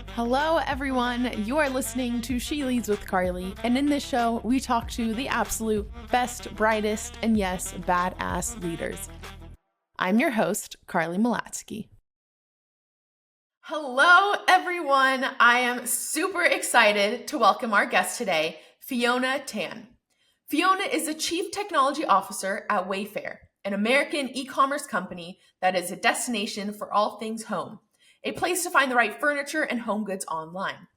Hello, everyone. You are listening to She Leads with Carly, and in this show, we talk to the absolute best, brightest, and yes, badass leaders. I'm your host, Carly Malatsky. Hello, everyone. I am super excited to welcome our guest today, Fiona Tan. Fiona is the Chief Technology Officer at Wayfair, an American e-commerce company that is a destination for all things home. A place to find the right furniture and home goods online.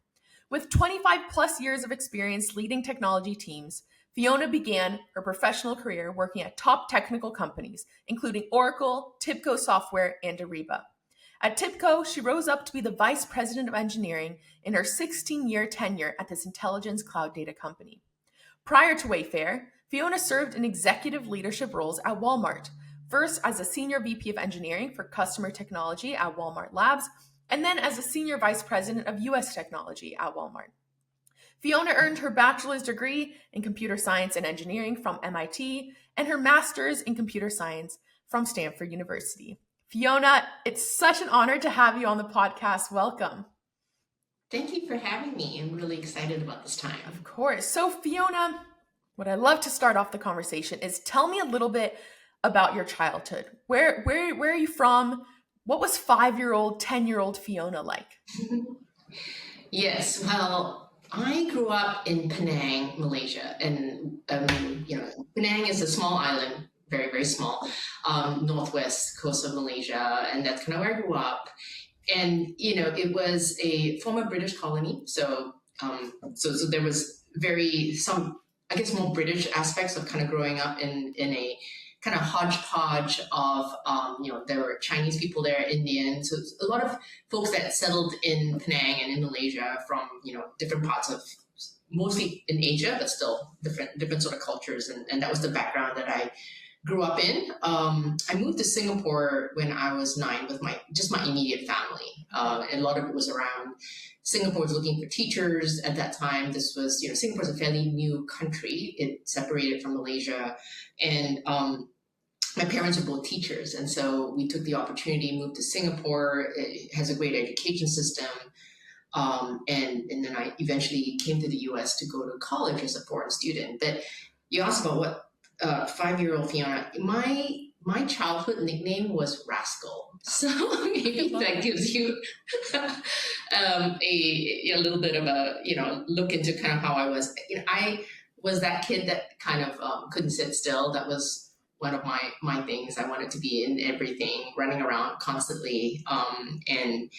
With 25 plus years of experience leading technology teams, Fiona began her professional career working at top technical companies, including Oracle, TIBCO Software and Ariba. At TIBCO, she rose up to be the Vice President of Engineering in her 16-year tenure at this intelligence cloud data company. Prior to Wayfair, Fiona served in executive leadership roles at Walmart, first as a Senior VP of Engineering for Customer Technology at WalmartLabs, and then as a Senior Vice President of US Technology at Walmart. Fiona earned her bachelor's degree in Computer Science and Engineering from MIT and her master's in Computer Science from Stanford University. Fiona, it's such an honor to have you on the podcast. Welcome. Thank you for having me. I'm really excited about this time. Of course. So Fiona, what I love to start off the conversation is tell me a little bit about your childhood. Where are you from? What was 5-year-old, 10-year-old Fiona like? Yes, well, I grew up in Penang, Malaysia, and Penang is a small island, very, very small, northwest coast of Malaysia, and that's kind of where I grew up. And it was a former British colony, so there was some, I guess, more British aspects of kind of growing up in a kind of hodgepodge of, there were Chinese people there, Indians, so a lot of folks that settled in Penang and in Malaysia from, different parts of, mostly in Asia, but still different sort of cultures. And that was the background that I grew up in. I moved to Singapore when I was 9 with my immediate family. And a lot of it was around Singapore was looking for teachers at that time. This was, Singapore's a fairly new country. It separated from Malaysia. And my parents are both teachers. And so we took the opportunity, moved to Singapore. It has a great education system. And then I eventually came to the US to go to college as a foreign student. But you asked about what 5-year-old Fiona, my childhood nickname was Rascal. So maybe that gives you a little bit of a, look into kind of how I was. I was that kid that kind of couldn't sit still. That was one of my things. I wanted to be in everything, running around constantly. And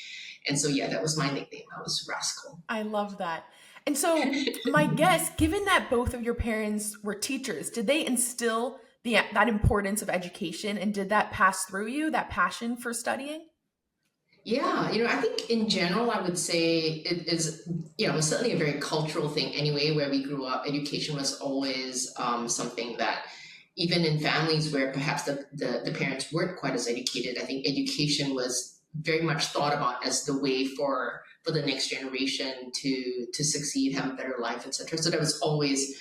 so, yeah, that was my nickname. I was Rascal. I love that. And so my guess, given that both of your parents were teachers, did they instill that importance of education, and did that pass through you, that passion for studying? Yeah, I think in general, I would say it is, it was certainly a very cultural thing anyway, where we grew up. Education was always something that, even in families where perhaps the parents weren't quite as educated, I think education was very much thought about as the way for the next generation to succeed, have a better life, etc. So that was always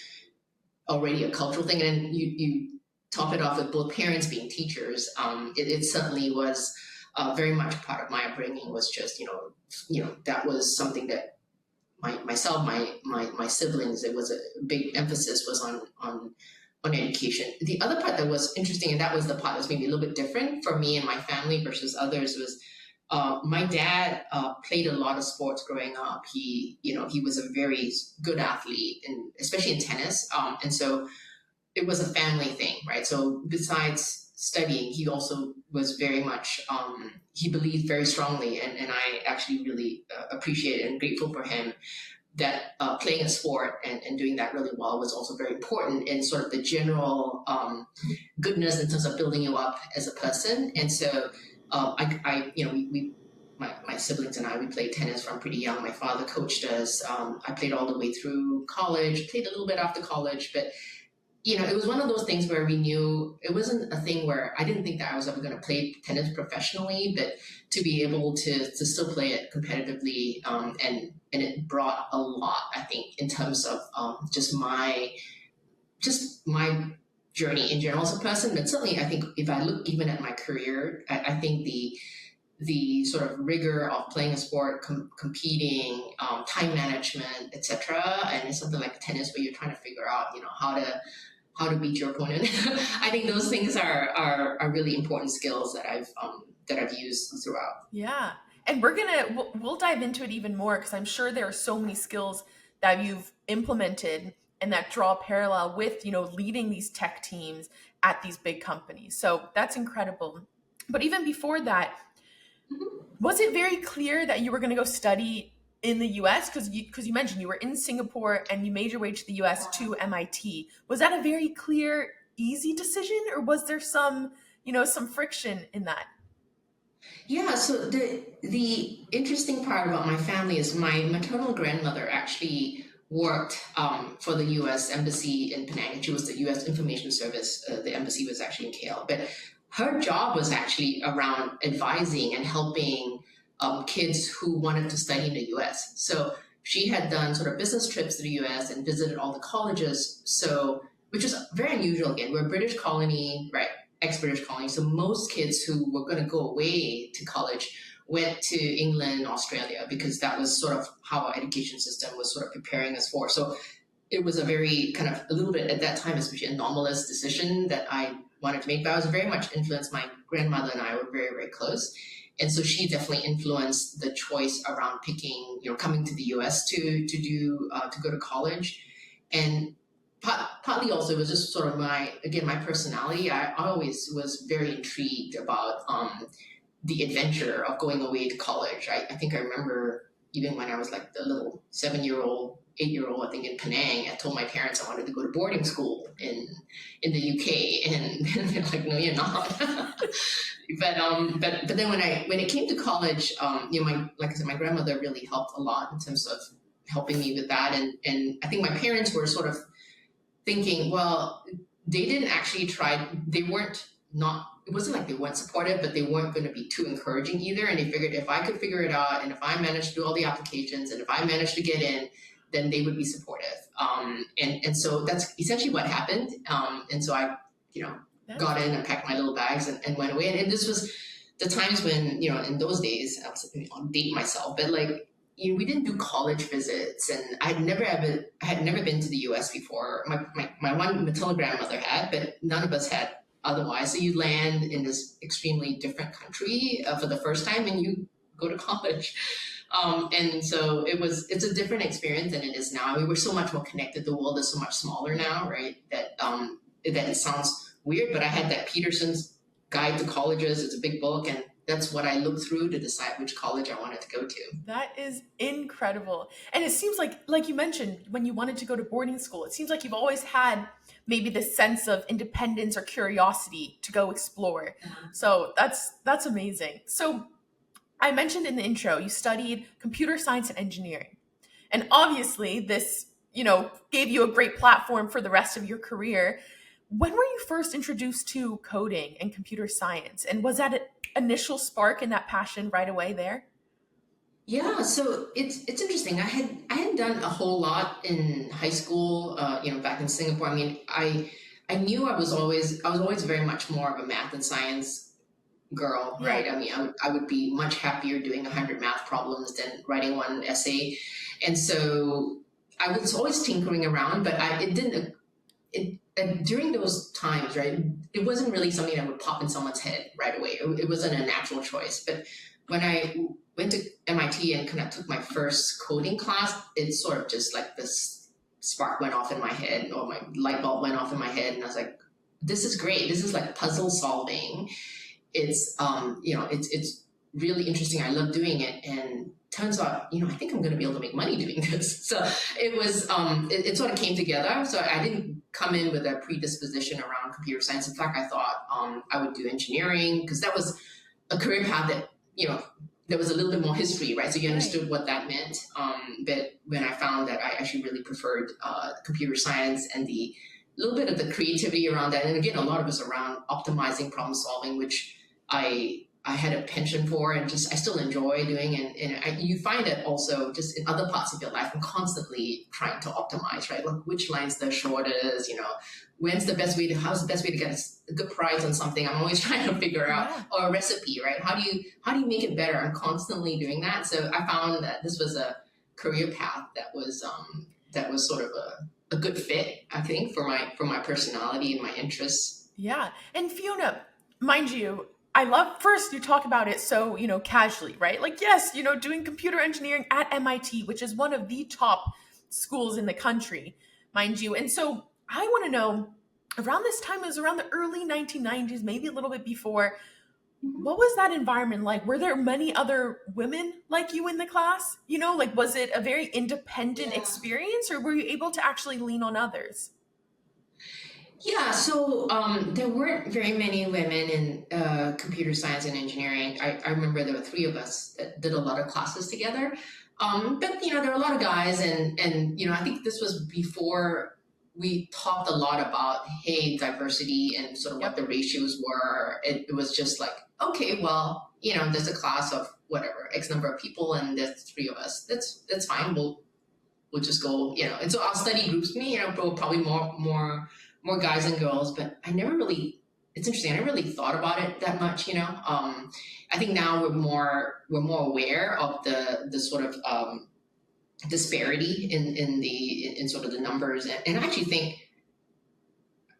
already a cultural thing. And you top it off with both parents being teachers. It certainly was very much part of my upbringing. Was just that was something that my siblings, it was a big emphasis was on education. The other part that was interesting, and that was the part that was maybe a little bit different for me and my family versus others, was my dad played a lot of sports growing up. He was a very good athlete, and especially in tennis. And so it was a family thing, right? So besides studying, he also was very much, he believed very strongly, and I actually really appreciate and grateful for him that playing a sport and doing that really well was also very important in sort of the general goodness in terms of building you up as a person. And so my siblings and I, we played tennis from pretty young. My father coached us. I played all the way through college, played a little bit after college, but it was one of those things where we knew it wasn't a thing where I didn't think that I was ever going to play tennis professionally, but to be able to still play it competitively, and it brought a lot, I think, in terms of just my journey in general as a person. But certainly, I think if I look even at my career, I think the the sort of rigor of playing a sport, competing, time management, etc. And it's something like tennis where you're trying to figure out, how to beat your opponent. I think those things are really important skills that I've used throughout. Yeah. And we'll dive into it even more because I'm sure there are so many skills that you've implemented and that draw a parallel with, leading these tech teams at these big companies. So that's incredible. But even before that, was it very clear that you were going to go study in the US? Because you mentioned you were in Singapore and you made your way to the US to MIT. Was that a very clear, easy decision, or was there some friction in that? Yeah, so the interesting part about my family is my maternal grandmother actually worked for the U.S. Embassy in Penang. She was the U.S. Information Service. The embassy was actually in KL, but her job was actually around advising and helping kids who wanted to study in the U.S. So she had done sort of business trips to the U.S. and visited all the colleges. So, which is very unusual. Again, we're a British colony, right? Ex-British colony. So most kids who were going to go away to college went to England, Australia, because that was sort of how our education system was sort of preparing us for. So it was a very kind of a little bit at that time, especially anomalous decision that I wanted to make. But I was very much influenced. My grandmother and I were very, very close. And so she definitely influenced the choice around picking, coming to the US to go to college. And partly also it was just sort of my personality. I always was very intrigued about the adventure of going away to college. I think I remember even when I was like the little 7-year-old, 8-year-old, I think in Penang, I told my parents I wanted to go to boarding school in the UK, and they're like, no, you're not. but then when it came to college, like I said, my grandmother really helped a lot in terms of helping me with that, and I think my parents were sort of thinking, well, they didn't actually try. They weren't not. It wasn't like they weren't supportive, but they weren't going to be too encouraging either. And they figured if I could figure it out, and if I managed to do all the applications, and if I managed to get in, then they would be supportive. And so that's essentially what happened. And so I, got in and packed my little bags and went away. And this was the times when, in those days, I'll date myself, but like, we didn't do college visits, and I had never been to the US before. My one maternal grandmother had, but none of us had otherwise. So you land in this extremely different country for the first time, and you go to college. And so it's a different experience than it is now. I mean, we're so much more connected. The world is so much smaller now, right? That it sounds weird, but I had that Peterson's Guide to Colleges. It's a big book, and that's what I looked through to decide which college I wanted to go to. That is incredible. And it seems like you mentioned, when you wanted to go to boarding school, it seems like you've always had maybe this sense of independence or curiosity to go explore. So that's amazing. So I mentioned in the intro, you studied computer science and engineering. And obviously this, gave you a great platform for the rest of your career. When were you first introduced to coding and computer science? And was that an initial spark in that passion right away there? Yeah, so it's interesting. I hadn't done a whole lot in high school, back in Singapore. I mean, I knew I was always very much more of a math and science girl, right? I mean, I would be much happier doing 100 math problems than writing one essay. And so I was always tinkering around, but and during those times, right, it wasn't really something that would pop in someone's head right away. It wasn't a natural choice. But when I went to MIT and kind of took my first coding class, it sort of just like this spark went off in my head, or my light bulb went off in my head, and I was like, this is great. This is like puzzle solving. It's it's really interesting. I love doing it, and turns out, I think I'm going to be able to make money doing this. So it was, it sort of came together. So I didn't come in with a predisposition around computer science. In fact, I thought I would do engineering, because that was a career path that, there was a little bit more history, right? So you understood what that meant. But when I found that I actually really preferred computer science and the little bit of the creativity around that, and again, a lot of it's around optimizing problem solving, which I I had a penchant for, and just I still enjoy doing. And you find it also just in other parts of your life. I'm constantly trying to optimize, right? Like which line's the shortest, how's the best way to get a good price on something. I'm always trying to figure out, or a recipe, right? How do you make it better? I'm constantly doing that. So I found that this was a career path that was sort of a good fit, I think, for my personality and my interests. Yeah. And Fiona, mind you, I love first you talk about it so, casually, right? Like, yes, doing computer engineering at MIT, which is one of the top schools in the country, mind you. And so I want to know around this time, it was around the early 1990s, maybe a little bit before. What was that environment like? Were there many other women like you in the class? Like, was it a very independent experience, or were you able to actually lean on others? Yeah, so there weren't very many women in computer science and engineering. I remember there were three of us that did a lot of classes together. But there were a lot of guys, and I think this was before we talked a lot about, hey, diversity and sort of what the ratios were. It was just like, okay, well, there's a class of whatever X number of people, and there's three of us. That's fine. We'll just go, And so our study groups, probably more guys and girls, but it's interesting. I never really thought about it that much, I think now we're more aware of the sort of disparity in sort of the numbers. And I actually think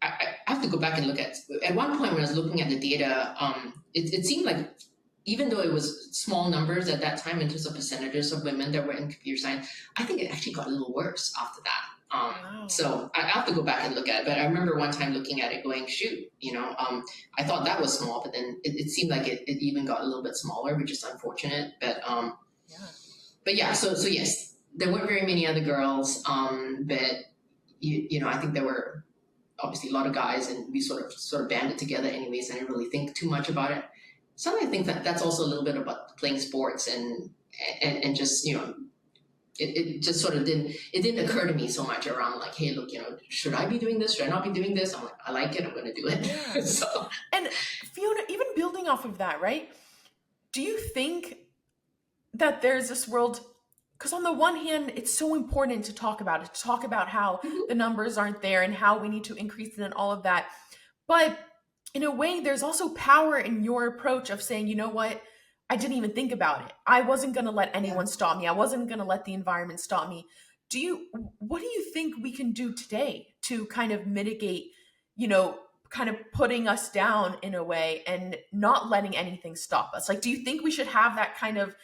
I have to go back and look at one point when I was looking at the data, it seemed like even though it was small numbers at that time in terms of percentages of women that were in computer science, I think it actually got a little worse after that. Wow. So I have to go back and look at it. But I remember one time looking at it going, shoot, I thought that was small, but then it seemed like it even got a little bit smaller, which is unfortunate. But so yes, there weren't very many other girls. But I think there were obviously a lot of guys, and we sort of banded together anyways. I didn't really think too much about it. So I think that's also a little bit about playing sports and just it just sort of didn't occur to me so much around like, hey, look, should I be doing this? Should I not be doing this? I'm like, I like it. I'm going to do it. Yeah. So. And Fiona, even building off of that, right? Do you think that there's this world? Because on the one hand, it's so important to talk about it, to talk about how the numbers aren't there and how we need to increase it and all of that. But in a way, there's also power in your approach of saying, you know what? I didn't even think about it. I wasn't going to let anyone stop me. I wasn't going to let the environment stop me. What do you think we can do today to kind of mitigate, kind of putting us down in a way and not letting anything stop us? Like, do you think we should have that kind of,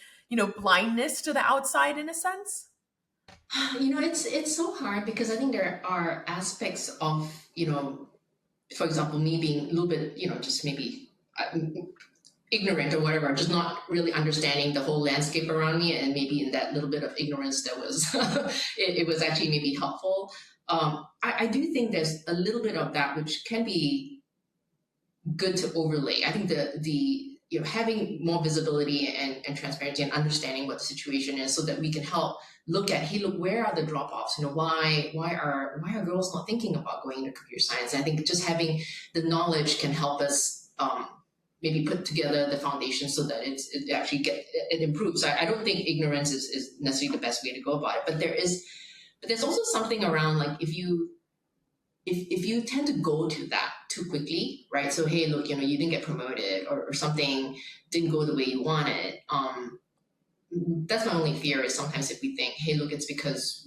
blindness to the outside in a sense? It's so hard because I think there are aspects of, for example, me being a little bit, just maybe ignorant or whatever, just not really understanding the whole landscape around me, and maybe in that little bit of ignorance that was it was actually maybe helpful. I do think there's a little bit of that which can be good to overlay. I think the having more visibility and transparency and understanding what the situation is, so that we can help look at, hey, look, where are the drop-offs? Why are girls not thinking about going into computer science? And I think just having the knowledge can help us maybe put together the foundation so that it actually it improves. I don't think ignorance is necessarily the best way to go about it, but there's also something around like if you tend to go to that too quickly, right? So hey, look, you didn't get promoted or something didn't go the way you wanted. That's my only fear is sometimes if we think, hey, look, it's because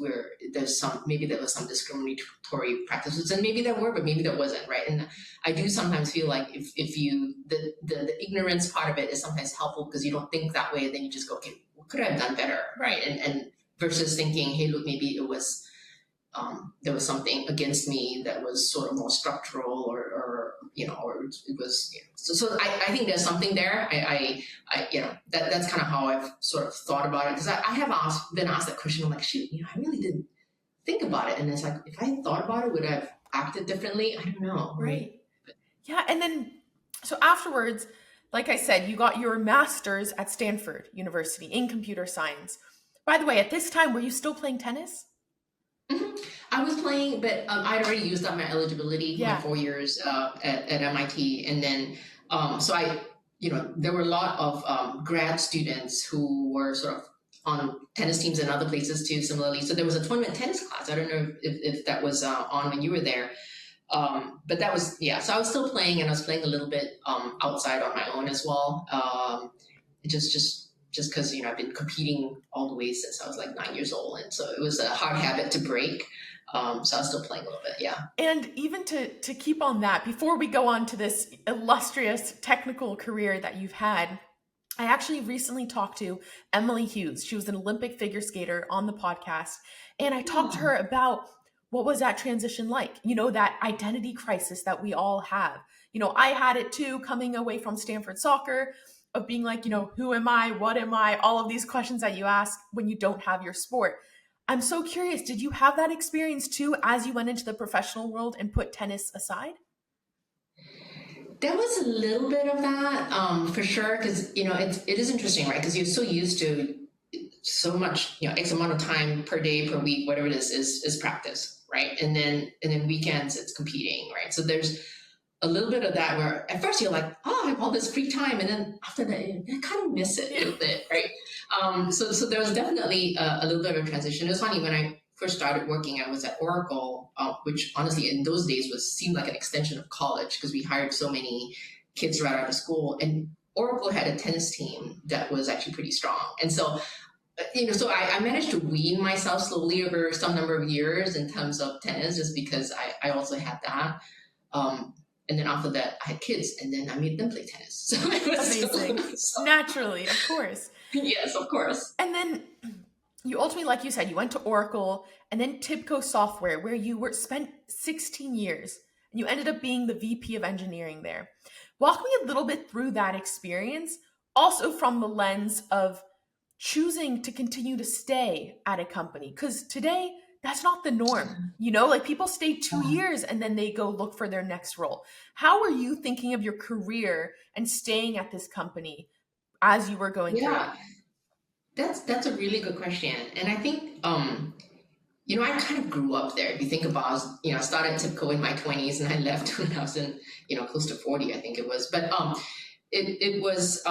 maybe there was some discriminatory practices, and maybe there were, but maybe there wasn't, right? And I do sometimes feel like if the ignorance part of it is sometimes helpful because you don't think that way, then you just go, okay, what could I have done better, right? And versus thinking, hey, look, maybe it was there was something against me that was sort of more structural or it was, so I think there's something there. I that's kind of how I've sort of thought about it, because I have been asked that question. I'm like, shoot, I really didn't think about it. And it's like, if I thought about it, would I have acted differently? I don't know. Right. Yeah. And then, so afterwards, like I said, you got your master's at Stanford University in computer science. By the way, at this time, were you still playing tennis? Mm-hmm. I was playing, but I'd already used up my eligibility, Yeah. my 4 years at MIT. And then, so I, there were a lot of grad students who were sort of on tennis teams and other places too, similarly. So there was a tournament tennis class. I don't know if that was on when you were there. But that was, yeah, so I was still playing, and I was playing a little bit outside on my own as well. Just because, I've been competing all the way since I was like 9 years old. And so it was a hard habit to break. So I was still playing a little bit, yeah. And even to keep on that, before we go on to this illustrious technical career that you've had, I actually recently talked to Emily Hughes. She was an Olympic figure skater on the podcast. And I talked to her about what was that transition like? That identity crisis that we all have. I had it too, coming away from Stanford soccer, of being like, who am I? What am I? All of these questions that you ask when you don't have your sport. I'm so curious, did you have that experience too as you went into the professional world and put tennis aside? There was a little bit of that, for sure, because it is interesting, right? Because you're so used to so much, X amount of time per day, per week, whatever it is practice, right? And then weekends it's competing, right? So there's a little bit of that where at first you're like, oh, I have all this free time, and then after that, I kind of miss it a little bit, right? So there was definitely a little bit of a transition. It was funny when I first started working, I was at Oracle, which honestly in those days seemed like an extension of college because we hired so many kids right out of school, and Oracle had a tennis team that was actually pretty strong, and so. So I managed to wean myself slowly over some number of years in terms of tennis, just because I also had that. And then after that, I had kids, and then I made them play tennis. So it was amazing. Naturally, of course. Yes, of course. And then you ultimately, like you said, you went to Oracle and then TIBCO Software, where you spent 16 years, and you ended up being the VP of engineering there. Walk me a little bit through that experience, also from the lens of choosing to continue to stay at a company, because today that's not the norm. Like people stay 2 years and then they go look for their next role. How were you thinking of your career and staying at this company as you were going through it? That's a really good question. And I think I kind of grew up there. If you think about, I started TIBCO in my 20s and I left when I was in, close to 40, I think it was. But it was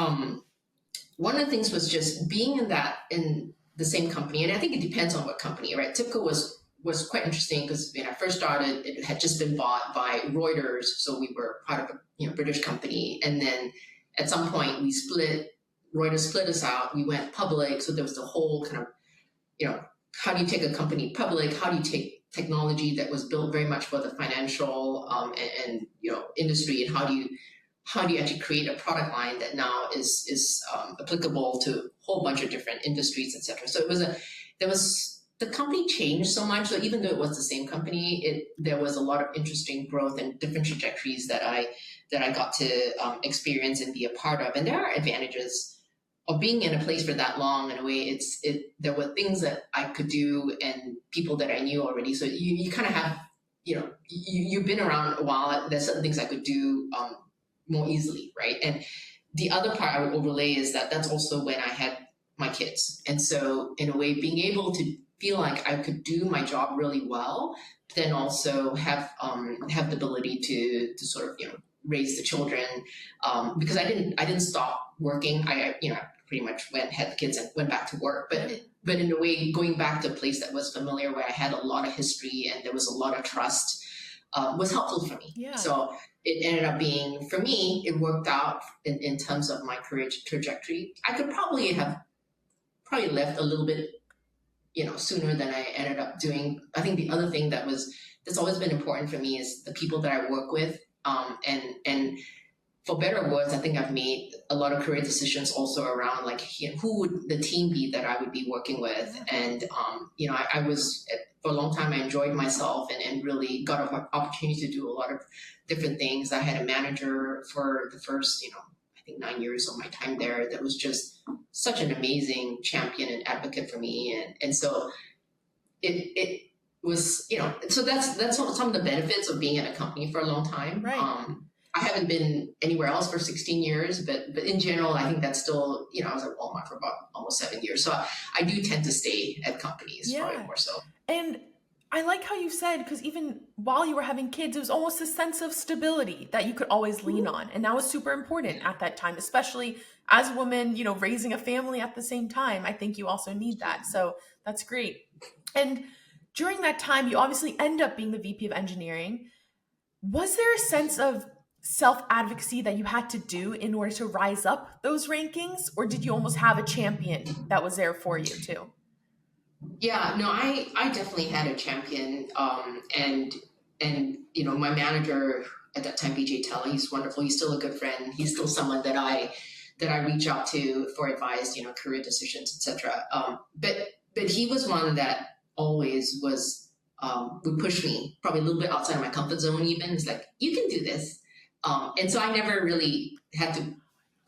one of the things was just being in the same company, and I think it depends on what company, right? TIBCO was quite interesting because when I first started, it had just been bought by Reuters, so we were part of a British company, and then at some point we split. Reuters split us out. We went public, so there was the whole kind of how do you take a company public? How do you take technology that was built very much for the financial and industry, and how do you actually create a product line that now is applicable to a whole bunch of different industries, etc. So the company changed so much. So even though it was the same company, there was a lot of interesting growth and different trajectories that I got to experience and be a part of. And there are advantages of being in a place for that long. In a way, there were things that I could do and people that I knew already. So you kind of have, you've been around a while. There's certain things I could do more easily, right? And the other part I would overlay is that that's also when I had my kids. And so in a way, being able to feel like I could do my job really well, then also have the ability to sort of, raise the children, because I didn't stop working. I pretty much had the kids and went back to work, but in a way, going back to a place that was familiar, where I had a lot of history and there was a lot of trust, was helpful for me. Yeah. So it ended up being, for me, it worked out in terms of my career trajectory. I could probably have left a little bit, sooner than I ended up doing. I think the other thing that's always been important for me is the people that I work with. And for better or worse, I think I've made a lot of career decisions also around like, who would the team be that I would be working with? And, I was, for a long time, I enjoyed myself and really got an opportunity to do a lot of different things. I had a manager for the first, I think 9 years of my time there that was just such an amazing champion and advocate for me. And so it was, so that's some of the benefits of being at a company for a long time. Right. I haven't been anywhere else for 16 years, but in general, I think that's still, I was at Walmart for about almost 7 years. So I do tend to stay at companies, probably more so. And I like how you said, because even while you were having kids, it was almost a sense of stability that you could always lean on. And that was super important at that time, especially as a woman, raising a family at the same time. I think you also need that. So that's great. And during that time, you obviously end up being the VP of engineering. Was there a sense of self advocacy that you had to do in order to rise up those rankings? Or did you almost have a champion that was there for you too? Yeah, no, I definitely had a champion, and my manager at that time, BJ Teller, he's wonderful. He's still a good friend. He's still someone that I reach out to for advice, career decisions, etc. But he was one that always would push me probably a little bit outside of my comfort zone. Even it's like, you can do this, and so I never really had to,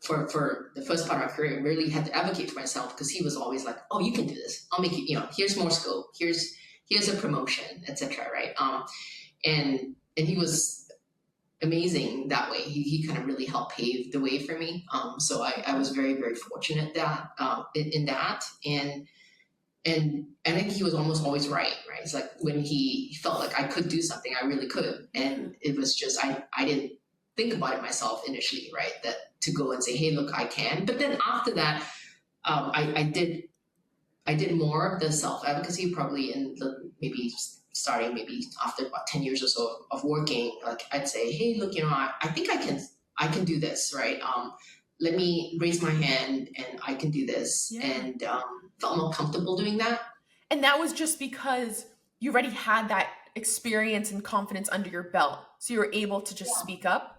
for the first part of my career, really had to advocate for myself, because he was always like, "Oh, you can do this. I'll make you. Here's more scope. Here's a promotion, etc." Right? And he was amazing that way. He kind of really helped pave the way for me. So I was very, very fortunate that in that. And I think he was almost always right. It's like when he felt like I could do something, I really could. And it was just, I didn't think about it myself initially, right? That to go and say, hey, look, I can. But then after that, I did more of the self-advocacy, probably in the starting after about 10 years or so of working. Like I'd say, hey, look, I think I can do this, right? Let me raise my hand and I can do this. Yeah. And felt more comfortable doing that. And that was just because you already had that experience and confidence under your belt. So you were able to just speak up.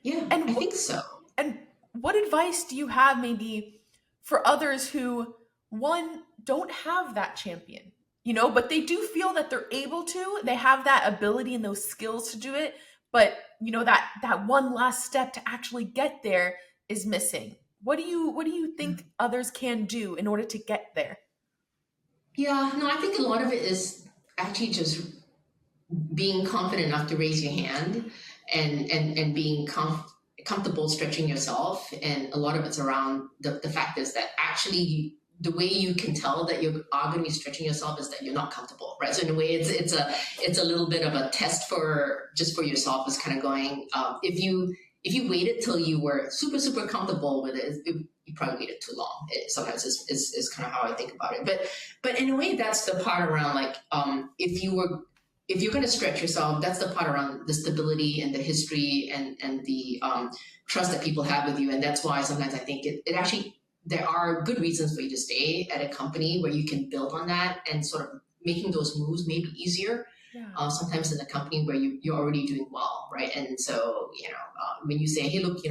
Yeah, And I think so. And what advice do you have maybe for others who, one, don't have that champion, but they do feel that they're able to, they have that ability and those skills to do it, but that one last step to actually get there is missing. What do you think others can do in order to get there? Yeah, no, I think a lot of it is actually just being confident enough to raise your hand, and being comfortable stretching yourself. And a lot of it's around the fact is that actually the way you can tell that you are going to be stretching yourself is that you're not comfortable, right? So in a way, it's a little bit of a test for yourself. Is kind of going, if you waited till you were super, super comfortable with it, you probably waited too long. Sometimes is kind of how I think about it. But in a way, that's the part around like, if you're going to stretch yourself, that's the part around the stability and the history and the trust that people have with you. And that's why sometimes I think it actually, there are good reasons for you to stay at a company where you can build on that, and sort of making those moves maybe easier. Yeah. Sometimes in a company where you're already doing well, right? And so, when you say, hey, look,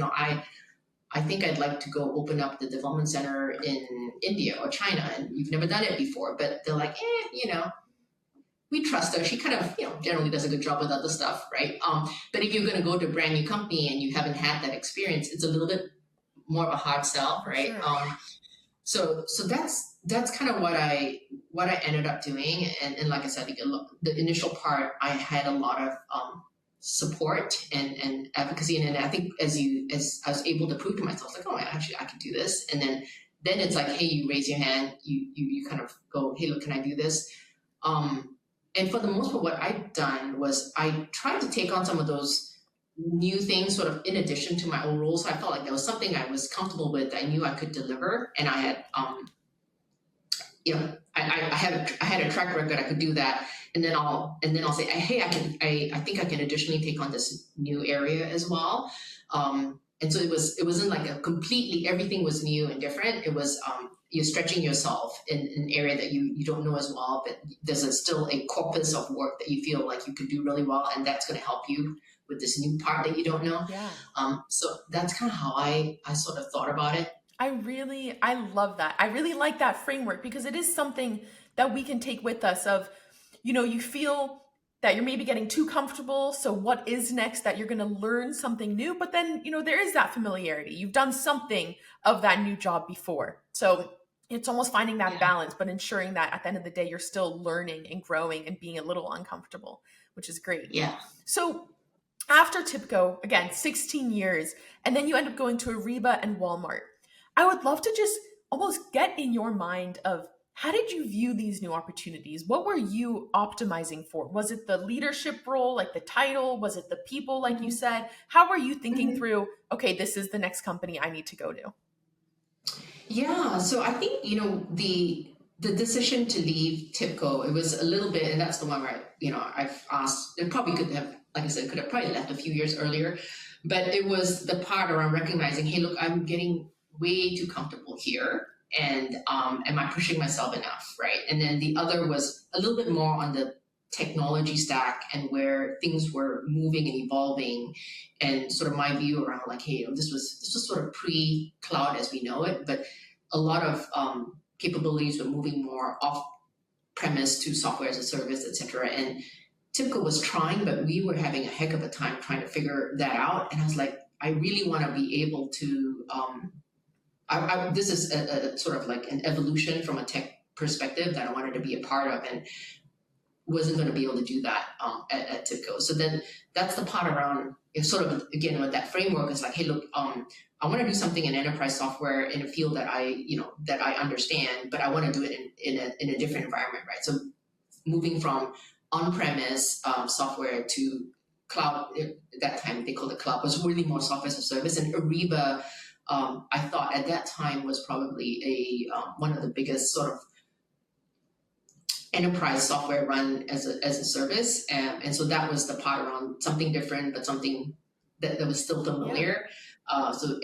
I think I'd like to go open up the development center in India or China, and you've never done it before, but they're like, we trust her. She kind of, generally does a good job with other stuff, right? But if you're going to go to a brand new company and you haven't had that experience, it's a little bit more of a hard sell, right? Sure. So that's kind of what I ended up doing, and like I said, the initial part, I had a lot of support and advocacy, and I think as I was able to prove to myself, like, oh, actually I can do this, and then it's like, hey, you raise your hand, you kind of go, hey, look, can I do this? And for the most part, what I've done was I tried to take on some of those new things sort of in addition to my old roles. So I felt like there was something I was comfortable with, I knew I could deliver, and I had, I had a track record, I could do that. And then I'll say, hey, I think I can additionally take on this new area as well. And so it wasn't like a completely, everything was new and different. It was, you're stretching yourself in an area that you don't know as well, but there's still a corpus of work that you feel like you could do really well, and that's going to help you with this new part that you don't know. Yeah. So that's kind of how I sort of thought about it. I love that. I really like that framework, because it is something that we can take with us of, you feel that you're maybe getting too comfortable. So what is next? That you're going to learn something new, but then, there is that familiarity. You've done something of that new job before. So it's almost finding that balance, but ensuring that at the end of the day, you're still learning and growing and being a little uncomfortable, which is great. Yeah. So after TIBCO, again, 16 years, and then you end up going to Ariba and Walmart. I would love to just almost get in your mind of How did you view these new opportunities? What were you optimizing for? Was it the leadership role, like the title? Was it the people, like you Mhm, said? How were you thinking mhm. through, okay, this is the next company I need to go to? Yeah, so I think, the decision to leave TIBCO, it was a little bit, and that's the one where I've asked, it probably could have, like I said, could have probably left a few years earlier, but it was the part around recognizing, hey, look, I'm getting way too comfortable here, and am I pushing myself enough, right? And then the other was a little bit more on the technology stack and where things were moving and evolving, and sort of my view around like, hey, this was sort of pre-cloud as we know it, but a lot of capabilities were moving more off premise to software as a service, etc. And TIBCO was trying, but we were having a heck of a time trying to figure that out. And I was like, I really want to be able to. This is a sort of like an evolution from a tech perspective that I wanted to be a part of, and wasn't going to be able to do that at TIBCO. So then that's the part around sort of again with that framework is like, hey, look, I want to do something in enterprise software in a field that I understand, but I want to do it in a different environment, right? So moving from on-premise software to cloud, at that time they called it cloud, was really more software as a service. And Ariba, I thought at that time was probably one of the biggest sort of enterprise software run as a service, and so that was the part around something different, but something that was still Yeah. familiar. So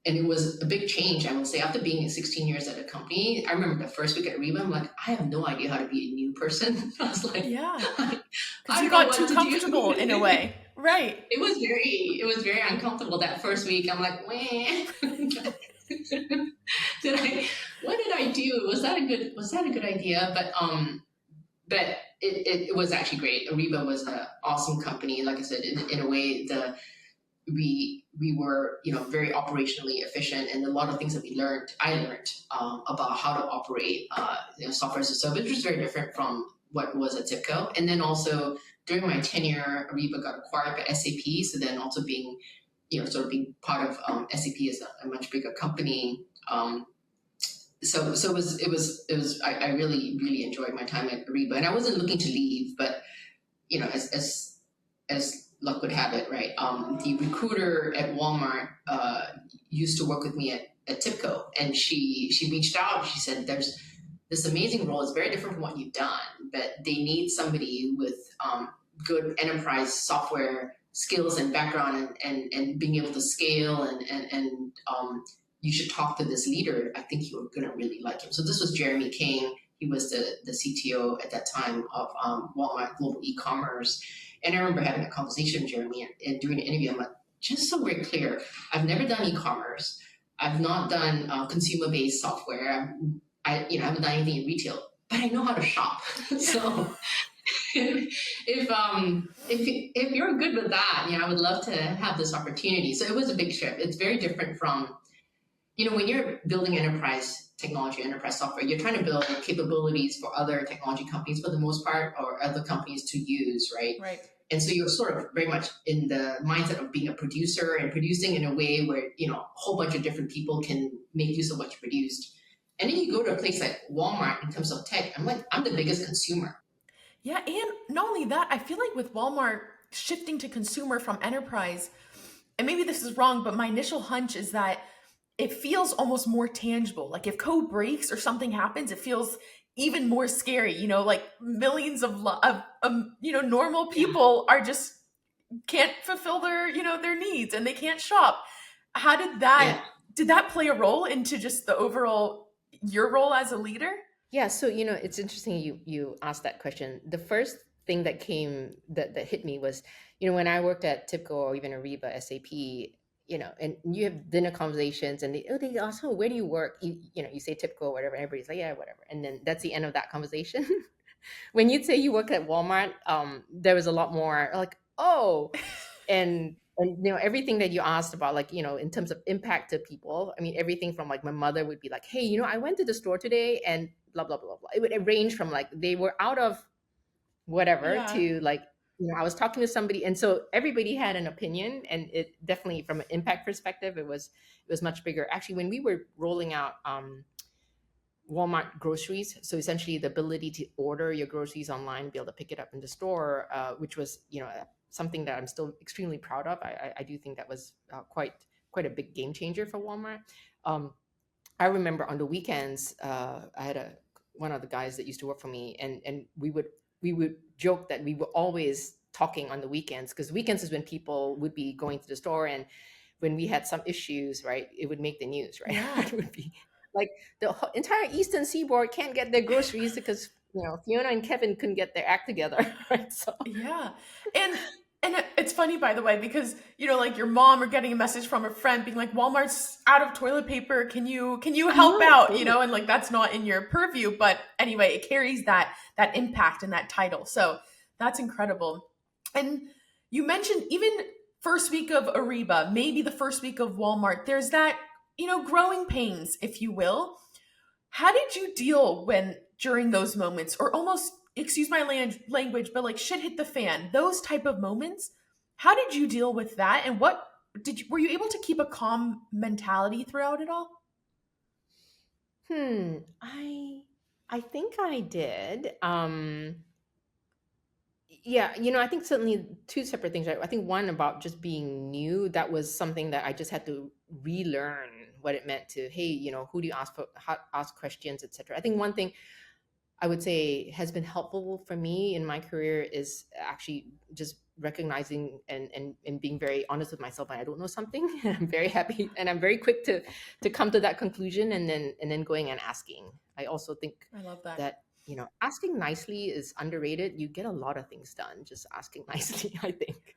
and it was a big change. I would say after being 16 years at a company, I remember the first week at Ariba, I'm like, I have no idea how to be a new person. I was like, Yeah. Because I you don't know got what too to comfortable in a do. way. Right. It was very uncomfortable that first week. I'm like, wah. did I what did I do? Was that a good idea? But it was actually great. Ariba was an awesome company. Like I said, in a way, we were very operationally efficient, and a lot of things that I learned about how to operate software as a service, which is very different from what was at TIBCO. And then also during my tenure, Ariba got acquired by SAP. So then also being sort of being part of SAP as a much bigger company. So I really enjoyed my time at Ariba, and I wasn't looking to leave, but as luck would have it, right? The recruiter at Walmart used to work with me at TIBCO, and she reached out. She said, "There's this amazing role. It's very different from what you've done, but they need somebody with good enterprise software skills and background, and being able to scale, and you should talk to this leader. I think you're going to really like him." So this was Jeremy King. He was the CTO at that time of Walmart Global E-commerce. And I remember having a conversation with Jeremy, and during the interview, I'm like, just so we're clear, I've never done e-commerce. I've not done consumer-based software. I haven't done anything in retail, but I know how to shop. So if you're good with that, I would love to have this opportunity. So it was a big shift. It's very different from when you're building enterprise technology, enterprise software, you're trying to build capabilities for other technology companies for the most part, or other companies to use, right? Right. And so you're sort of very much in the mindset of being a producer and producing in a way where, a whole bunch of different people can make use of what you produced. And then you go to a place like Walmart in terms of tech, I'm the biggest consumer. Yeah, and not only that, I feel like with Walmart shifting to consumer from enterprise, and maybe this is wrong, but my initial hunch is that it feels almost more tangible. Like if code breaks or something happens, it feels even more scary. Like millions of normal Yeah. people are just can't fulfill their needs and they can't shop. How Yeah. did that play a role into just the overall your role as a leader? Yeah, so it's interesting you asked that question. The first thing that hit me was, when I worked at TIBCO or even Ariba, SAP, and you have dinner conversations and they ask, "Oh, where do you work?" You say TIBCO or whatever, and everybody's like, "Yeah, whatever." And then that's the end of that conversation. When you'd say you work at Walmart, there was a lot more like, "Oh," and everything that you asked about, like, in terms of impact to people. I mean, everything from like my mother would be like, "Hey, I went to the store today and blah blah blah blah." It range from like they were out of whatever Yeah. to like, I was talking to somebody, and so everybody had an opinion, and it definitely from an impact perspective, it was much bigger. Actually, when we were rolling out Walmart groceries. So essentially the ability to order your groceries online, be able to pick it up in the store, which was, something that I'm still extremely proud of. I do think that was quite a big game changer for Walmart. Um, I remember on the weekends, I had one of the guys that used to work for me, and we would joke that we were always talking on the weekends, because weekends is when people would be going to the store, and when we had some issues, right, it would make the news, right? Yeah. It would be like the entire Eastern Seaboard can't get their groceries because Fiona and Kevin couldn't get their act together, right? So Yeah. And it's funny, by the way, because like your mom or getting a message from a friend being like, Walmart's out of toilet paper, can you I help know, out, totally. and like that's not in your purview, but anyway, it carries that impact and that title. So that's incredible. And you mentioned even first week of Ariba, maybe the first week of Walmart, there's that, growing pains, if you will. How did you deal when during those moments, or almost, excuse my language, but like shit hit the fan, those type of moments? How did you deal with that, and what were you able to keep a calm mentality throughout it all? I think I did. Yeah, I think certainly two separate things, right? I think one about just being new, that was something that I just had to relearn what it meant to, hey, who do you ask for, how, ask questions, etc. I think one thing I would say has been helpful for me in my career is actually just recognizing and being very honest with myself when I don't know something. And I'm very happy and I'm very quick to come to that conclusion, and then going and asking. I also think I love that. that asking nicely is underrated. You get a lot of things done just asking nicely, I think.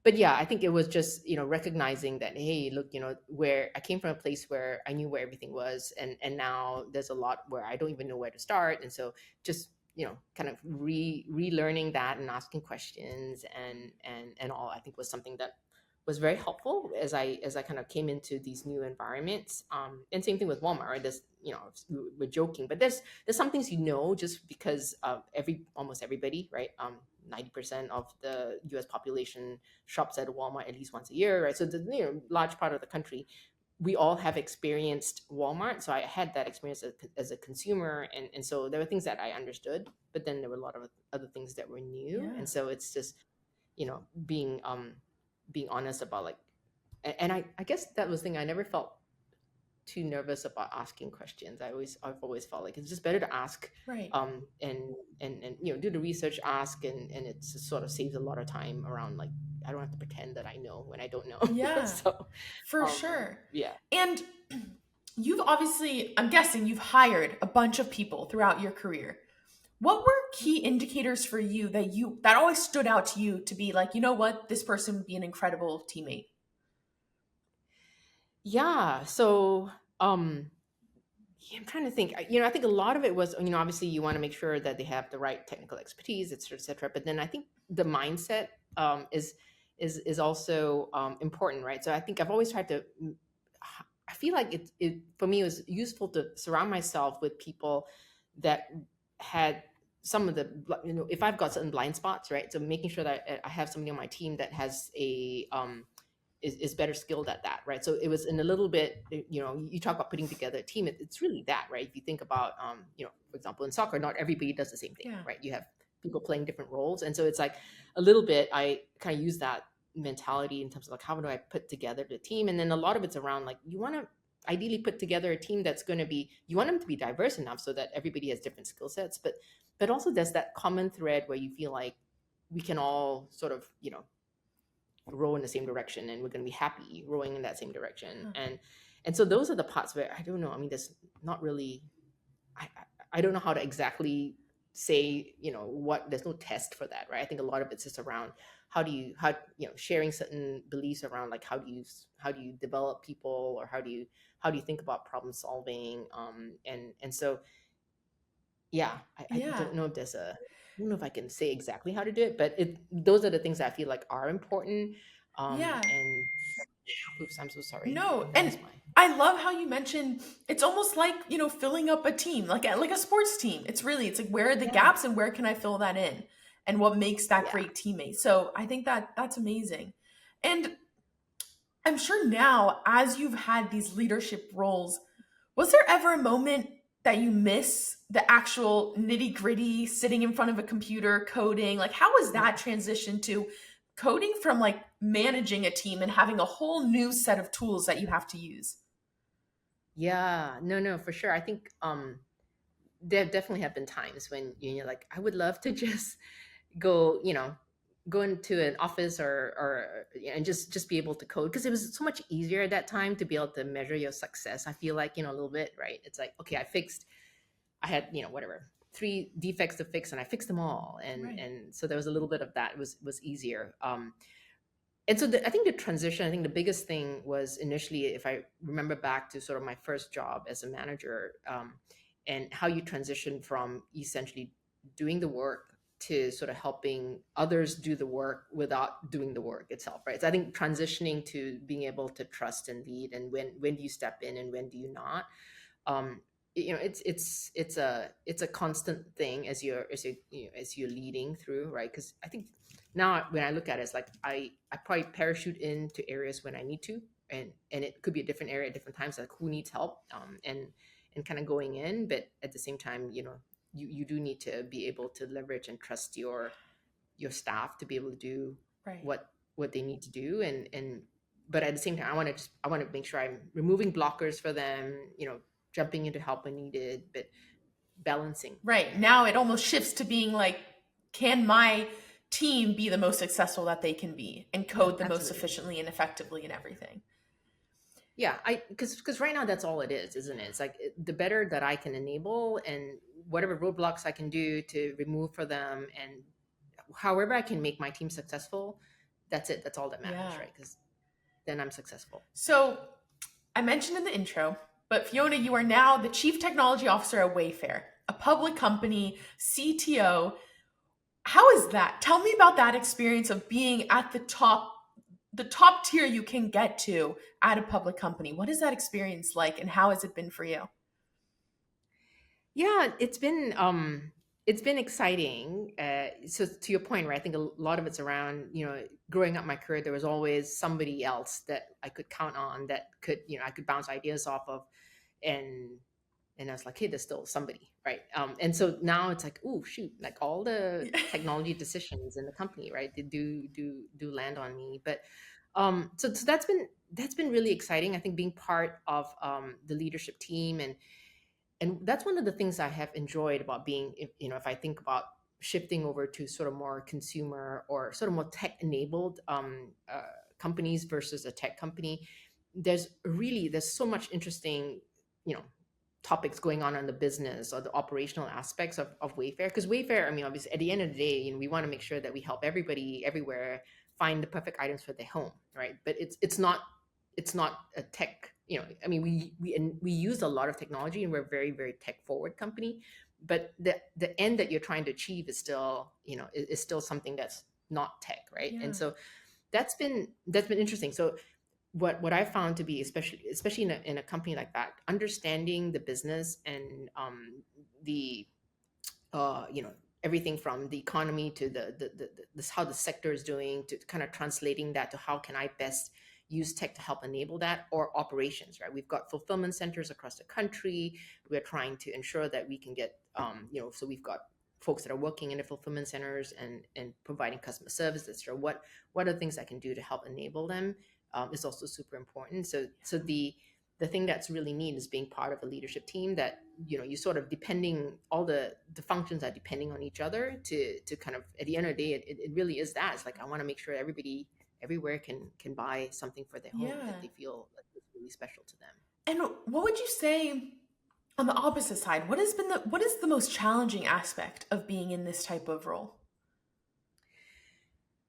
But yeah, I think it was just recognizing that, hey, look, where I came from, a place where I knew where everything was, and now there's a lot where I don't even know where to start. And so just kind of relearning that and asking questions and all, I think was something that was very helpful as I kind of came into these new environments. And same thing with Walmart, right? There's we're joking, but there's some things just because almost everybody, right? 90% of the U.S. population shops at a Walmart at least once a year, right? So the large part of the country, we all have experienced Walmart. So I had that experience as a consumer, and so there were things that I understood, but then there were a lot of other things that were new, Yeah. and so it's just being honest about, like, and I guess that was the thing. I never felt too nervous about asking questions. I've always felt like it's just better to ask, Right. and do the research, ask, and it just sort of saves a lot of time around, like, I don't have to pretend that I know when I don't know. Yeah, So for sure. yeah. And you've obviously, I'm guessing you've hired a bunch of people throughout your career. What were key indicators for you that always stood out to you to be like, you know what, this person would be an incredible teammate? Yeah. So yeah, I'm trying to think. I think a lot of it was, obviously you want to make sure that they have the right technical expertise, et cetera, et cetera. But then I think the mindset is also important, right? So I think I've always tried to. I feel like it for me, it was useful to surround myself with people that had some of the, if I've got certain blind spots, right? So making sure that I have somebody on my team that has is better skilled at that, right? So it was in a little bit, you talk about putting together a team. It's really that, right? If you think about, for example, in soccer, not everybody does the same thing, Yeah. right? You have people playing different roles, and so it's like a little bit. I kind of use that mentality in terms of, like, how do I put together the team, and then a lot of it's around, like, you want to ideally put together a team that's going to be, you want them to be diverse enough so that everybody has different skill sets, but also there's that common thread where you feel like we can all sort of row in the same direction, and we're going to be happy rowing in that same direction. Huh. And so those are the parts where I don't know, I mean, there's not really, I don't know how to exactly say, what, there's no test for that, right? I think a lot of it's just around how sharing certain beliefs around, like, how do you develop people, or how do you think about problem solving, and so yeah, I Yeah. don't know if I don't know if I can say exactly how to do it, but those are the things that I feel like are important. Yeah. And oops, I'm so sorry. No, That and was my I love how you mentioned it's almost like, filling up a team, like a sports team. It's like, where are the yeah, gaps and where can I fill that in? And what makes that yeah. great teammate? So I think that's amazing. And I'm sure now, as you've had these leadership roles, was there ever a moment that you miss the actual nitty gritty sitting in front of a computer coding? Like, how was that transition to coding from like managing a team and having a whole new set of tools that you have to use? Yeah, no, for sure. I think there definitely have been times when you're like, I would love to just go, go into an office or and just be able to code, because it was so much easier at that time to be able to measure your success. I feel like, a little bit, right? It's like, okay, I had, whatever, 3 defects to fix, and I fixed them all, Right. and so there was a little bit of that. It was easier. And so I think the transition, I think the biggest thing was initially, if I remember back to sort of my first job as a manager, and how you transition from essentially doing the work to sort of helping others do the work without doing the work itself, right? So I think transitioning to being able to trust and lead, and when do you step in and when do you not? um it's a constant thing as you're leading through, right? Because I think now when I look at it, it's like I probably parachute into areas when I need to, and it could be a different area at different times, like who needs help, and kind of going in. But at the same time, you do need to be able to leverage and trust your staff to be able to do Right. what they need to do, and but at the same time, I want to make sure I'm removing blockers for them, jumping into help when needed, but balancing. Right. Now it almost shifts to being like, can my team be the most successful that they can be and code the most Absolutely. efficiently and effectively and everything? Yeah, I because right now that's all it is, isn't it? It's like the better that I can enable, and whatever roadblocks I can do to remove for them, and however I can make my team successful, that's it. That's all that matters, Yeah. right? Because then I'm successful. So I mentioned in the intro, but Fiona, you are now the Chief Technology Officer at Wayfair, a public company, CTO. How is that? Tell me about that experience of being at the top tier you can get to at a public company. What is that experience like and how has it been for you? Yeah, it's been exciting. So to your point, right? I think a lot of it's around, growing up my career, there was always somebody else that I could count on, that could, I could bounce ideas off of, and I was like, hey, there's still somebody, right? And so now it's like, oh shoot, like all the technology decisions in the company, right? They do land on me. But so that's been really exciting. I think being part of the leadership team, and that's one of the things I have enjoyed about being, if I think about shifting over to sort of more consumer or sort of more tech enabled companies versus a tech company. There's so much interesting, you know topics going on in the business or the operational aspects of Wayfair. Because Wayfair, I mean, obviously at the end of the day, we want to make sure that we help everybody everywhere find the perfect items for their home, right? But it's not a tech, I mean, we use a lot of technology, and we're a very, very tech forward company. But the end that you're trying to achieve is still, is still something that's not tech, right? Yeah. And so that's been interesting. So what I found to be, especially in a company like that, understanding the business, and the everything from the economy to the how the sector is doing, to kind of translating that to how can I best use tech to help enable that, or operations, right? We've got fulfillment centers across the country. We're trying to ensure that we can get, so we've got folks that are working in the fulfillment centers, and providing customer services. So what are things I can do to help enable them, is also super important. So the thing that's really neat is being part of a leadership team that, you sort of depending, all the functions are depending on each other to kind of, at the end of the day, it really is that. It's like, I want to make sure everybody everywhere can buy something for their home Yeah. that they feel like is really special to them. And what would you say on the opposite side? What is the most challenging aspect of being in this type of role?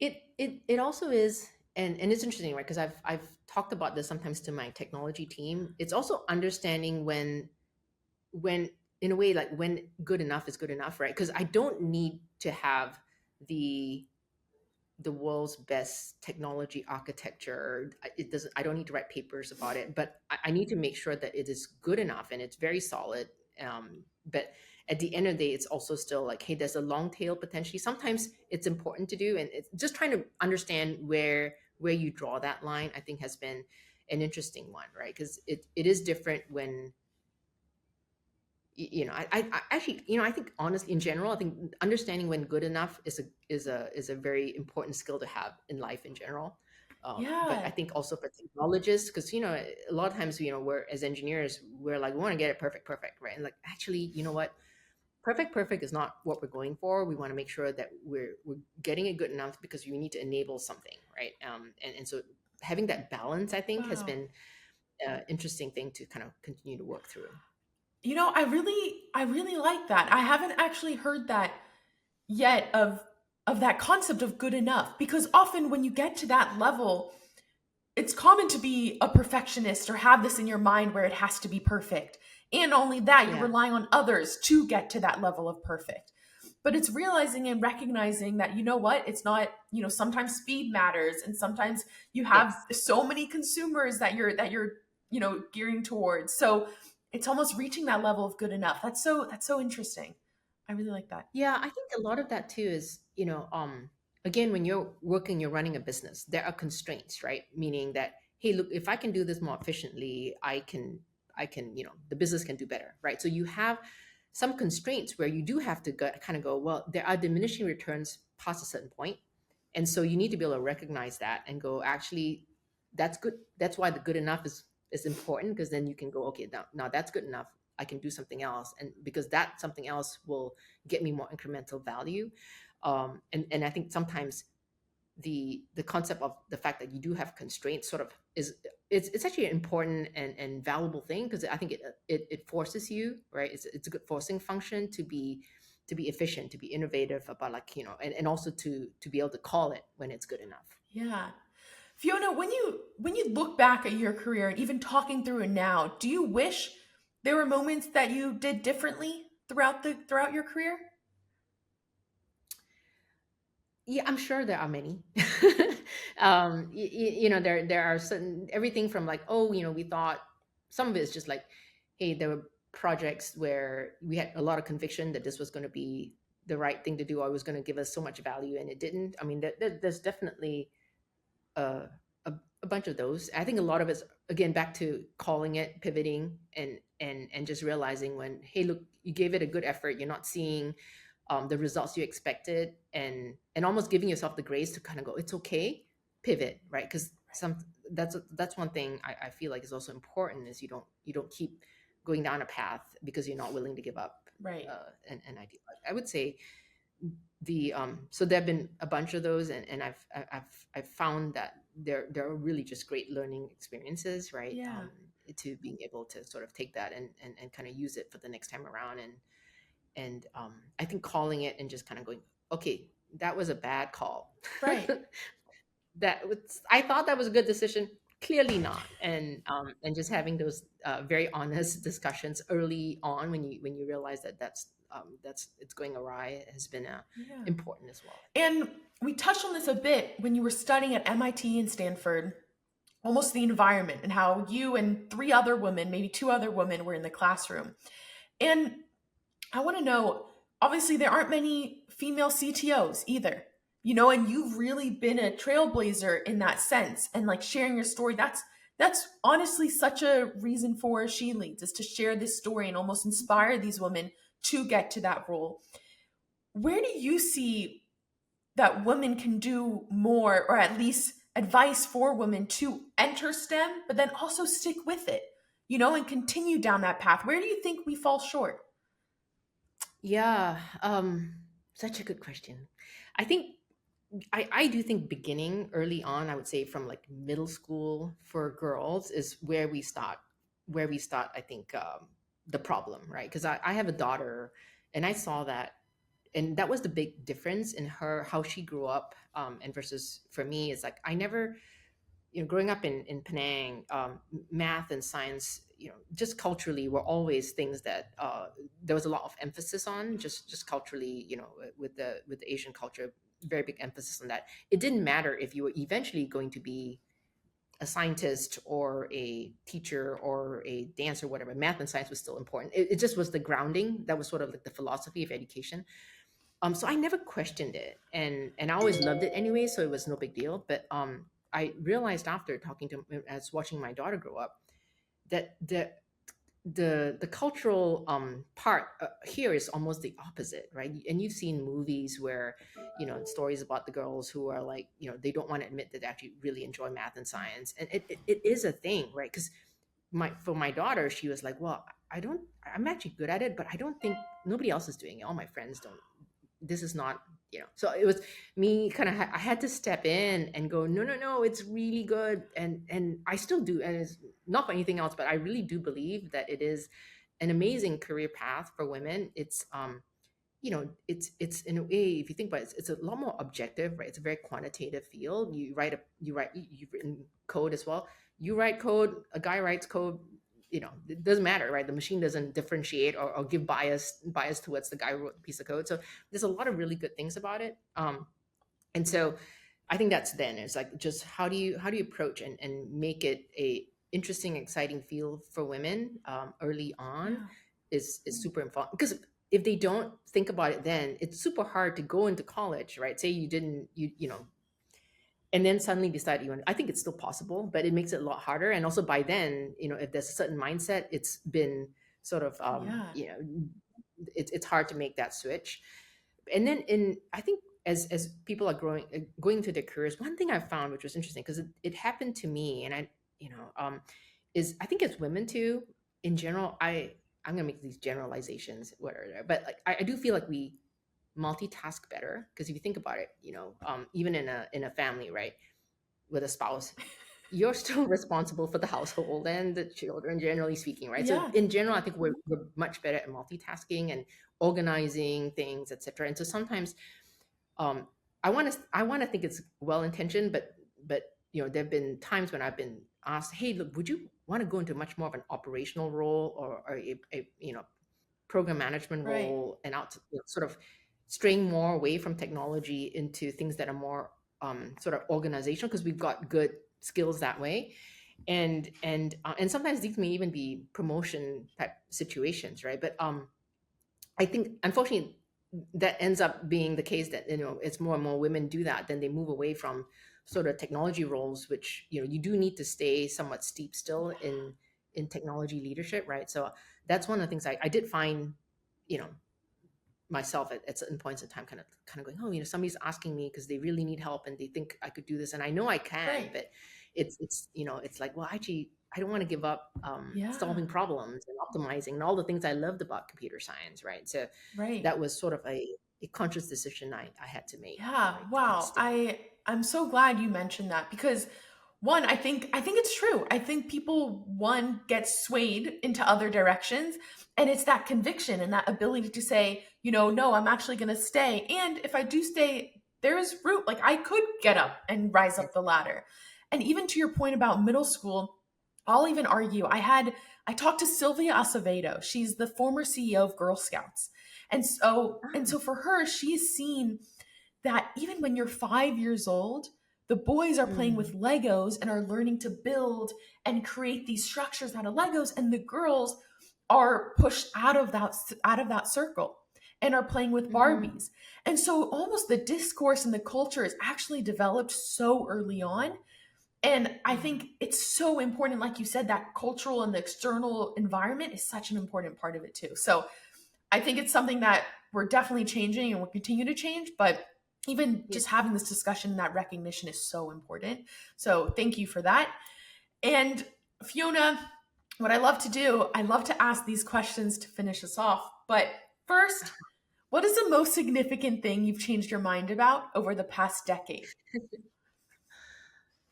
It also is, and it's interesting, right? Because I've talked about this sometimes to my technology team. It's also understanding when in a way, like when good enough is good enough, right? Because I don't need to have the the world's best technology architecture. It doesn't. I don't need to write papers about it, but I need to make sure that it is good enough and it's very solid. But at the end of the day, it's also still like, hey, there's a long tail potentially. Sometimes it's important to do, and it's just trying to understand where you draw that line. I think has been an interesting one, right? Because it is different when I actually, I think honestly, in general, I think understanding when good enough is a very important skill to have in life in general. But I Yeah. think also for technologists, because a lot of times, we're as engineers, we're like, we want to get it perfect, perfect, right? And like, actually, you know what? Perfect, perfect is not what we're going for. We want to make sure that we're getting it good enough because you need to enable something, right? And so having that balance, I think, has Wow. been an interesting thing to kind of continue to work through. I really like that. I haven't actually heard that yet of that concept of good enough, because often when you get to that level, it's common to be a perfectionist or have this in your mind where it has to be perfect. And only that, you're Yeah. relying on others to get to that level of perfect. But it's realizing and recognizing that, you know what, it's not, sometimes speed matters, and sometimes you have Yes. so many consumers that you're gearing towards. So it's almost reaching that level of good enough. That's so interesting. I really like that. Yeah, I think a lot of that too is, again, when you're working, you're running a business, there are constraints, right? Meaning that, hey, look, if I can do this more efficiently, I can, the business can do better, right? So you have some constraints where you do have to kind of go, well, there are diminishing returns past a certain point. And so you need to be able to recognize that and go, actually, that's good. That's why the good enough is important, because then you can go, okay, now that's good enough. I can do something else. And because that something else will get me more incremental value. And I think sometimes the concept of the fact that you do have constraints sort of it's actually an important and valuable thing, because I think it forces you, right? It's a good forcing function to be efficient, to be innovative about, like, and also to be able to call it when it's good enough. Yeah. Fiona, when you look back at your career and even talking through it now, do you wish there were moments that you did differently throughout your career? Yeah, I'm sure there are many. There are certain everything from, like, oh, we thought some of it is just like, hey, there were projects where we had a lot of conviction that this was going to be the right thing to do, or it was going to give us so much value, and it didn't. I mean, there's definitely a, a bunch of those. I think a lot of it's, again, back to calling it, pivoting, and just realizing when, hey, look, you gave it a good effort, you're not seeing the results you expected, and almost giving yourself the grace to kind of go, it's okay, pivot, right? Because that's one thing I feel like is also important, is you don't keep going down a path because you're not willing to give up Right. an idea. I would say so there have been a bunch of those, and I've found that there are really just great learning experiences, right? Yeah. To being able to sort of take that and kind of use it for the next time around, and I think calling it and just kind of going, okay, that was a bad call. Right. I thought that was a good decision, clearly not, and just having those very honest discussions early on when you realize that that's it's going awry has been Yeah. important as well. And we touched on this a bit when you were studying at MIT and Stanford, almost the environment and how you and three other women, maybe two other women, were in the classroom. And I want to know, obviously, there aren't many female CTOs either, and you've really been a trailblazer in that sense, and like sharing your story. That's honestly such a reason for She Leads, is to share this story and almost inspire these women to get to that role. Where do you see that women can do more, or at least advice for women to enter STEM, but then also stick with it, and continue down that path? Where do you think we fall short? Yeah, such a good question. I think I do think beginning early on, I would say from like middle school for girls is where we start, I think, the problem, right? Because I have a daughter, and I saw that, and that was the big difference in her, how she grew up, and versus for me, is like, I never, growing up in Penang, math and science, just culturally were always things that there was a lot of emphasis on, just culturally, with the Asian culture, very big emphasis on that. It didn't matter if you were eventually going to be a scientist or a teacher or a dancer, whatever. Math and science was still important. It just was the grounding. That was sort of like the philosophy of education. So I never questioned it, and I always loved it anyway, so it was no big deal. But I realized after talking to, as watching my daughter grow up, that the cultural part here is almost the opposite, right? And you've seen movies where, stories about the girls who are like, they don't want to admit that they actually really enjoy math and science, and it is a thing, right? Because for my daughter, she was like, well, I'm actually good at it, but I don't think nobody else is doing it. All my friends don't. This is not, so it was me kind of, I had to step in and go, no, no, no, it's really good. And I still do. And it's not for anything else, but I really do believe that it is an amazing career path for women. It's, it's in a way, if you think about it, it's a lot more objective, right? It's a very quantitative field. You've written code as well. You write code, a guy writes code, it doesn't matter, right? The machine doesn't differentiate or give bias towards the guy who wrote the piece of code. So there's a lot of really good things about it. And so I think that's then it's like, just how do you approach and make it a interesting, exciting field for women early on Yeah. is super important, because if they don't think about it, then it's super hard to go into college, right? Say you didn't, and then suddenly decide you want. I think it's still possible, but it makes it a lot harder. And also by then, if there's a certain mindset, it's been sort of, Yeah. it's hard to make that switch. And then I think as people are going through their careers, one thing I found, which was interesting, because it happened to me, and is I think as women too, in general, I'm gonna make these generalizations, whatever, but like I do feel like we multitask better, because if you think about it, even in a family, right, with a spouse, you're still responsible for the household and the children, generally speaking, right? So Yeah. in general, I think we're much better at multitasking and organizing things, etc. And so sometimes I want to think it's well intentioned, but there have been times when I've been asked, hey, look, would you want to go into much more of an operational role, or a program management Right. role, and out sort of straying more away from technology into things that are more sort of organizational, because we've got good skills that way. And sometimes these may even be promotion type situations, right? But I think, unfortunately, that ends up being the case, that it's more and more women do that, then they move away from sort of technology roles, which you do need to stay somewhat steep still in technology leadership, right? So that's one of the things I did find, you know myself at certain points in time, kind of going, oh, somebody's asking me because they really need help and they think I could do this, and I know I can, Right. but it's like, well, actually, I don't want to give up Yeah. solving problems and optimizing and all the things I loved about computer science, right? So Right. that was sort of a conscious decision I had to make, Yeah. right, to kind of Wow. stick with it. I'm so glad you mentioned that, because one, I think it's true. I think people, one, get swayed into other directions, and it's that conviction and that ability to say, no, I'm actually going to stay. And if I do stay, there's route. Like, I could get up and rise Yeah. up the ladder. And even to your point about middle school, I'll even argue. I talked to Sylvia Acevedo. She's the former CEO of Girl Scouts. And so for her, she's seen that even when you're 5 years old, the boys are playing Mm, with Legos and are learning to build and create these structures out of Legos, and the girls are pushed out of that circle and are playing with mm-hmm. Barbies. And so almost the discourse and the culture is actually developed so early on. And I Yeah. think it's so important, like you said, that cultural and the external environment is such an important part of it too. So I think it's something that we're definitely changing and will continue to change, but even Yeah. just having this discussion and that recognition is so important. So thank you for that. And Fiona, what I love to do, I love to ask these questions to finish us off. But first, what is the most significant thing you've changed your mind about over the past decade?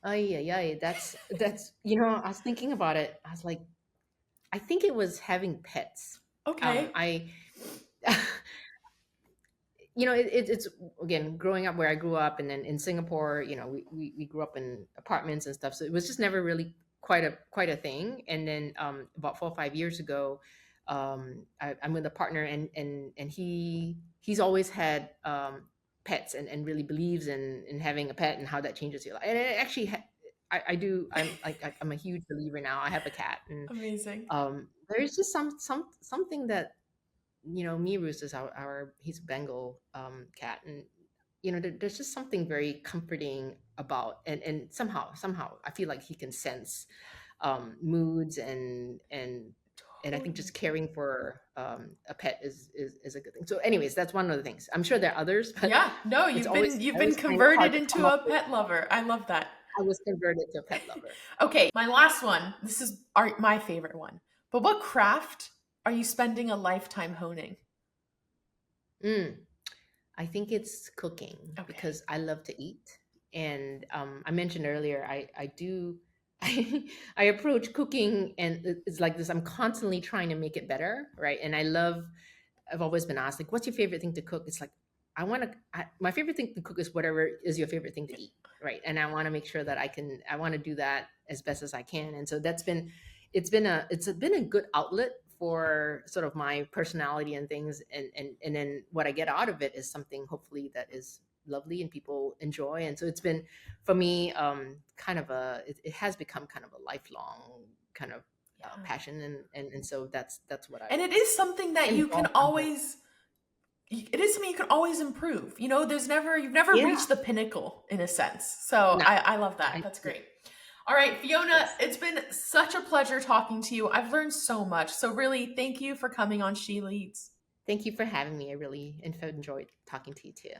Oh, yeah, that's I was thinking about it. I was like, I think it was having pets. Okay. I it's, again, growing up where I grew up, and then in Singapore, we grew up in apartments and stuff, so it was just never really quite a thing. And then about 4 or 5 years ago, I'm with a partner, and he's always had pets, and really believes in having a pet and how that changes your life. And it actually I do. I'm a huge believer now. I have a cat, and Amazing. there's just something that, me, Roos is he's a Bengal cat, and there's just something very comforting about, and somehow I feel like he can sense moods and And I think just caring for a pet is a good thing. So anyways, that's one of the things. I'm sure there are others, but Yeah, no, it's you've been always kind of hard converted to into come up a with. pet lover. I love that. I was converted to a pet lover. Okay, my last one. This is my favorite one. But what craft are you spending a lifetime honing? Mm, I think it's cooking Okay. because I love to eat. And I mentioned earlier, I do, I approach cooking and it's like this. I'm constantly trying to make it better, right? And I've always been asked, like, what's your favorite thing to cook? It's like, my favorite thing to cook is whatever is your favorite thing to eat, right? And I want to make sure that I want to do that as best as I can. And so it's been a good outlet for sort of my personality and things. And then what I get out of it is something hopefully that is lovely and people enjoy. And so it's been, for me, kind of it has become kind of a lifelong kind of passion, and so that's what I And it is something that you can always improve. You know, you've never reached the pinnacle in a sense. So No. I love that. That's great. All right, Fiona, Yes. it's been such a pleasure talking to you. I've learned so much. So really, thank you for coming on She Leads. Thank you for having me. I really enjoyed talking to you too.